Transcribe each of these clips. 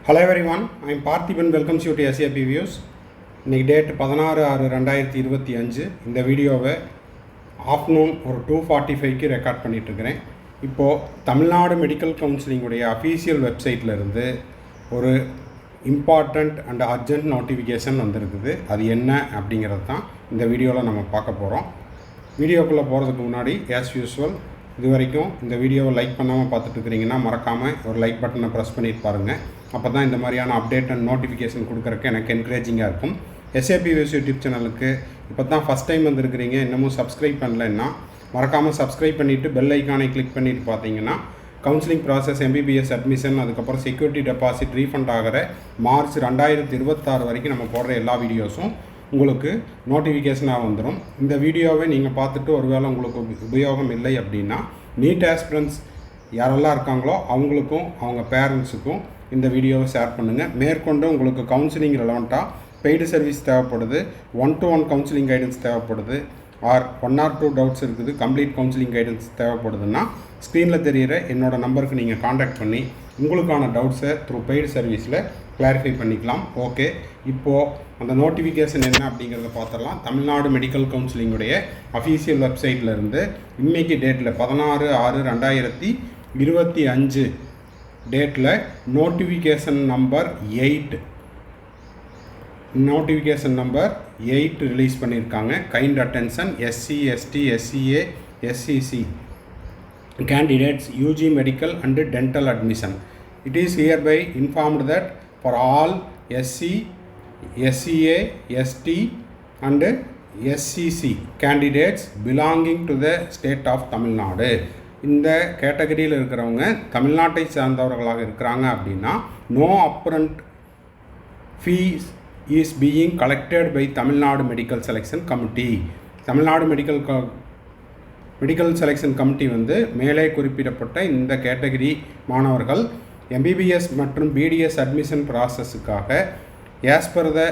Hello everyone, I am Parthiban. Welcomes you to SAP Views. இன்னைக்கு date 16/6/2025. இந்த வீடியோவை afternoon ஒரு 2:45க்கு ரெக்கார்ட் பண்ணிகிட்ருக்கிறேன். இப்போது தமிழ்நாடு மெடிக்கல் கவுன்சிலிங்குடைய அஃபீஷியல் வெப்சைட்லேருந்து ஒரு இம்பார்ட்டண்ட் அண்ட் அர்ஜென்ட் நோட்டிஃபிகேஷன் வந்திருக்குது. அது என்ன அப்படிங்கிறது தான் இந்த வீடியோவில் நம்ம பார்க்க போகிறோம். வீடியோக்குள்ளே போகிறதுக்கு முன்னாடி ஆஸ் யூஸ்வல் இது வரைக்கும் இந்த வீடியோவை லைக் பண்ணாமல் பார்த்துட்ருக்கிறீங்கன்னா மறக்காமல் ஒரு லைக் பட்டனை ப்ரெஸ் பண்ணிட்டு பாருங்கள். அப்போ தான் இந்த மாதிரியான அப்டேட் அண்ட் நோட்டிஃபிகேஷன் கொடுக்குறக்கு எனக்கு என்கரேஜிங்காக இருக்கும். SAP Views யூடியூப் சேனலுக்கு இப்போ தான் ஃபஸ்ட் டைம் வந்திருக்கிறீங்க, இன்னமும் சப்ஸ்கிரைப் பண்ணலைன்னா மறக்காமல் சப்ஸ்கிரைப் பண்ணிவிட்டு பெல் ஐக்கானை கிளிக் பண்ணிவிட்டு பார்த்தீங்கன்னா கவுன்சிலிங் ப்ராசஸ், MBBS அட்மிஷன், அதுக்கப்புறம் செக்யூரிட்டி டெபாசிட் ரீஃபண்ட் ஆகிற மார்ச் 2026 வரைக்கும் நம்ம போடுற எல்லா வீடியோஸும் உங்களுக்கு நோட்டிஃபிகேஷனாக வந்துடும். இந்த வீடியோவை நீங்கள் பார்த்துட்டு ஒருவேளை உங்களுக்கு உபயோகம் இல்லை அப்படின்னா நீட் ஆஸ்பிரன்ட்ஸ் யாரெல்லாம் இருக்காங்களோ அவங்களுக்கும் அவங்க பேரண்ட்ஸுக்கும் இந்த வீடியோவை ஷேர் பண்ணுங்கள். மேற்கொண்டு உங்களுக்கு கவுன்சிலிங் ரெலவெண்ட்டாக பெய்டு சர்வீஸ் தேவைப்படுது, 1-to-1 கவுன்சிலிங் கைடன்ஸ் தேவைப்படுது, ஆர் 1 or 2 டவுட்ஸ் இருக்குது, கம்ப்ளீட் கவுன்சிலிங் கைடன்ஸ் தேவைப்படுதுன்னா ஸ்க்ரீனில் தெரிகிற என்னோடய நம்பருக்கு நீங்கள் காண்டாக்ட் பண்ணி உங்களுக்கான டவுட்ஸை த்ரூ பெய்டு சர்வீஸில் கிளாரிஃபை பண்ணிக்கலாம். ஓகே, இப்போது அந்த நோட்டிஃபிகேஷன் என்ன அப்படிங்கிறத பார்த்துடலாம். தமிழ்நாடு மெடிக்கல் கவுன்சிலிங்குடைய அஃபீஷியல் வெப்சைட்லேருந்து இன்றைக்கி டேட்டில் 16/6/2025 டேட்டில் நோட்டிஃபிகேஷன் நம்பர் 8 ரிலீஸ் பண்ணியிருக்காங்க. Kind attention SC, ST, SCA, SCC candidates UG medical and dental admission. It is hereby informed that for all SC, SCA, ST and SCC candidates belonging to the state of Tamil Nadu. இந்த கேட்டகரியில் இருக்கிறவங்க தமிழ்நாட்டை சார்ந்தவர்களாக இருக்கிறாங்க அப்படின்னா no upfront fees is being collected by Tamil Nadu medical selection committee. Tamil Nadu medical selection committee மேலே குறிப்பிடப்பட்ட இந்த category மாணவர்கள் MBBS மற்றும் BDS அட்மிஷன் ப்ராசஸுக்காக as per the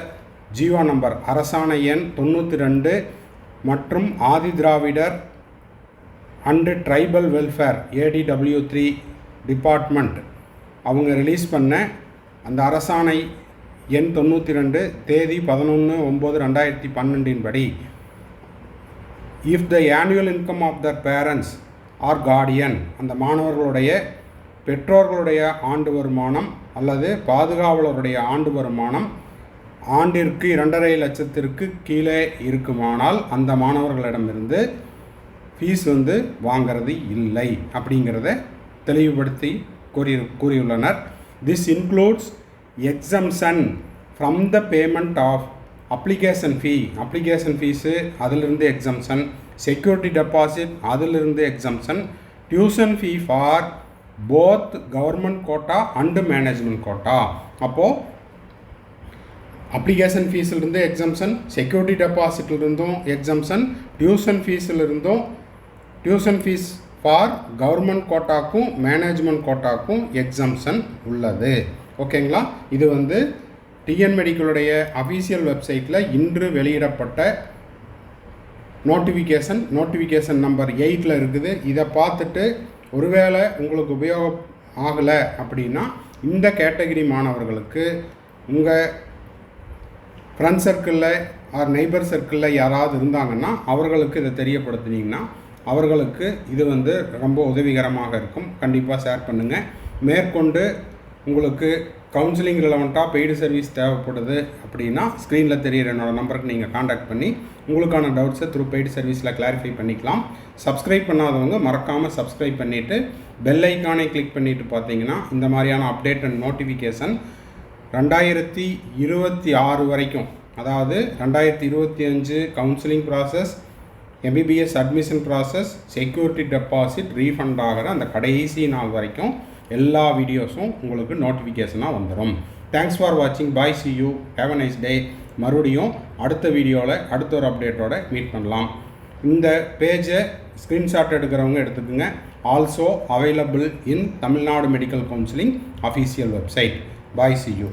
G O number அரசாணை எண் 92 மற்றும் Adi Dravidar and tribal welfare ADW3 department அவங்க ரிலீஸ் பண்ண அந்த அரசாணை எண் 92 தேதி 11/9/2012 படி if the annual income of the parents or guardian, அந்த மாணவர்களுடைய பெற்றோர்களுடைய ஆண்டு வருமானம் அல்லது பாதுகாவலருடைய ஆண்டு வருமானம் ஆண்டிற்கு 2.5 லட்சத்திற்கு கீழே இருக்குமானால் அந்த மாணவர்களிடமிருந்து ஃபீஸ் வாங்கிறது இல்லை அப்படிங்கிறத தெளிவுபடுத்தி கூறியுள்ளனர். This includes exemption from the payment of application fees அதிலிருந்து எக்ஸம்ஷன், செக்யூரிட்டி டெபாசிட் அதிலிருந்து exemption, tuition fee for both government quota and management quota. அப்போது அப்ளிகேஷன் ஃபீஸிலிருந்து எக்ஸம்ஷன், செக்யூரிட்டி டெபாசிட்லிருந்தும் exemption, tuition fees for government கோட்டாக்கும் மேனேஜ்மெண்ட் கோட்டாக்கும் exemption உள்ளது. ஓகேங்களா? இது டிஎன் மெடிக்கலுடைய அஃபீஷியல் வெப்சைட்டில் இன்று வெளியிடப்பட்ட நோட்டிஃபிகேஷன் நம்பர் 8 இருக்குது. இதை பார்த்துட்டு ஒருவேளை உங்களுக்கு உபயோகம் ஆகலை அப்படின்னா இந்த கேட்டகரி மாணவர்களுக்கு உங்கள் ஃப்ரெண்ட் சர்க்கிளில் ஆர் நெய்பர் சர்க்கிளில் யாராவது இருந்தாங்கன்னா அவர்களுக்கு இதை தெரியப்படுத்தினீங்கன்னா அவர்களுக்கு இது ரொம்ப உதவிகரமாக இருக்கும். கண்டிப்பாக ஷேர் பண்ணுங்கள். மேற்கொண்டு உங்களுக்கு கவுன்சிலிங் ரெலவெண்ட்டாக பெய்டு சர்வீஸ் தேவைப்படுது அப்படின்னா ஸ்க்ரீனில் தெரிகிற என்னோடய நம்பருக்கு நீங்கள் காண்டாக்ட் பண்ணி உங்களுக்கான டவுட்ஸை த்ரூ பெய்டு சர்வீஸில் கிளாரிஃபை பண்ணிக்கலாம். சப்ஸ்கிரைப் பண்ணாதவங்க மறக்காமல் சப்ஸ்கிரைப் பண்ணிவிட்டு பெல் ஐக்கானை கிளிக் பண்ணிவிட்டு பார்த்தீங்கன்னா இந்த மாதிரியான அப்டேட் அண்ட் நோட்டிஃபிகேஷன் 2026 வரைக்கும், அதாவது 2025 counselling process, MBBS admission process, security deposit refund ஆகிற அந்த கடைசி நாள் வரைக்கும் எல்லா வீடியோஸும் உங்களுக்கு நோட்டிஃபிகேஷனாக வந்துடும். தேங்க்ஸ் ஃபார் வாட்சிங். Bye, see you, have a nice day. மறுபடியும் அடுத்த வீடியோவில் அடுத்த ஒரு அப்டேட்டோட மீட் பண்ணலாம். இந்த பேஜை ஸ்க்ரீன்ஷாட் எடுக்கிறவங்க எடுத்துக்கோங்க. Also available in Tamil Nadu medical counselling official website. Bye, see you.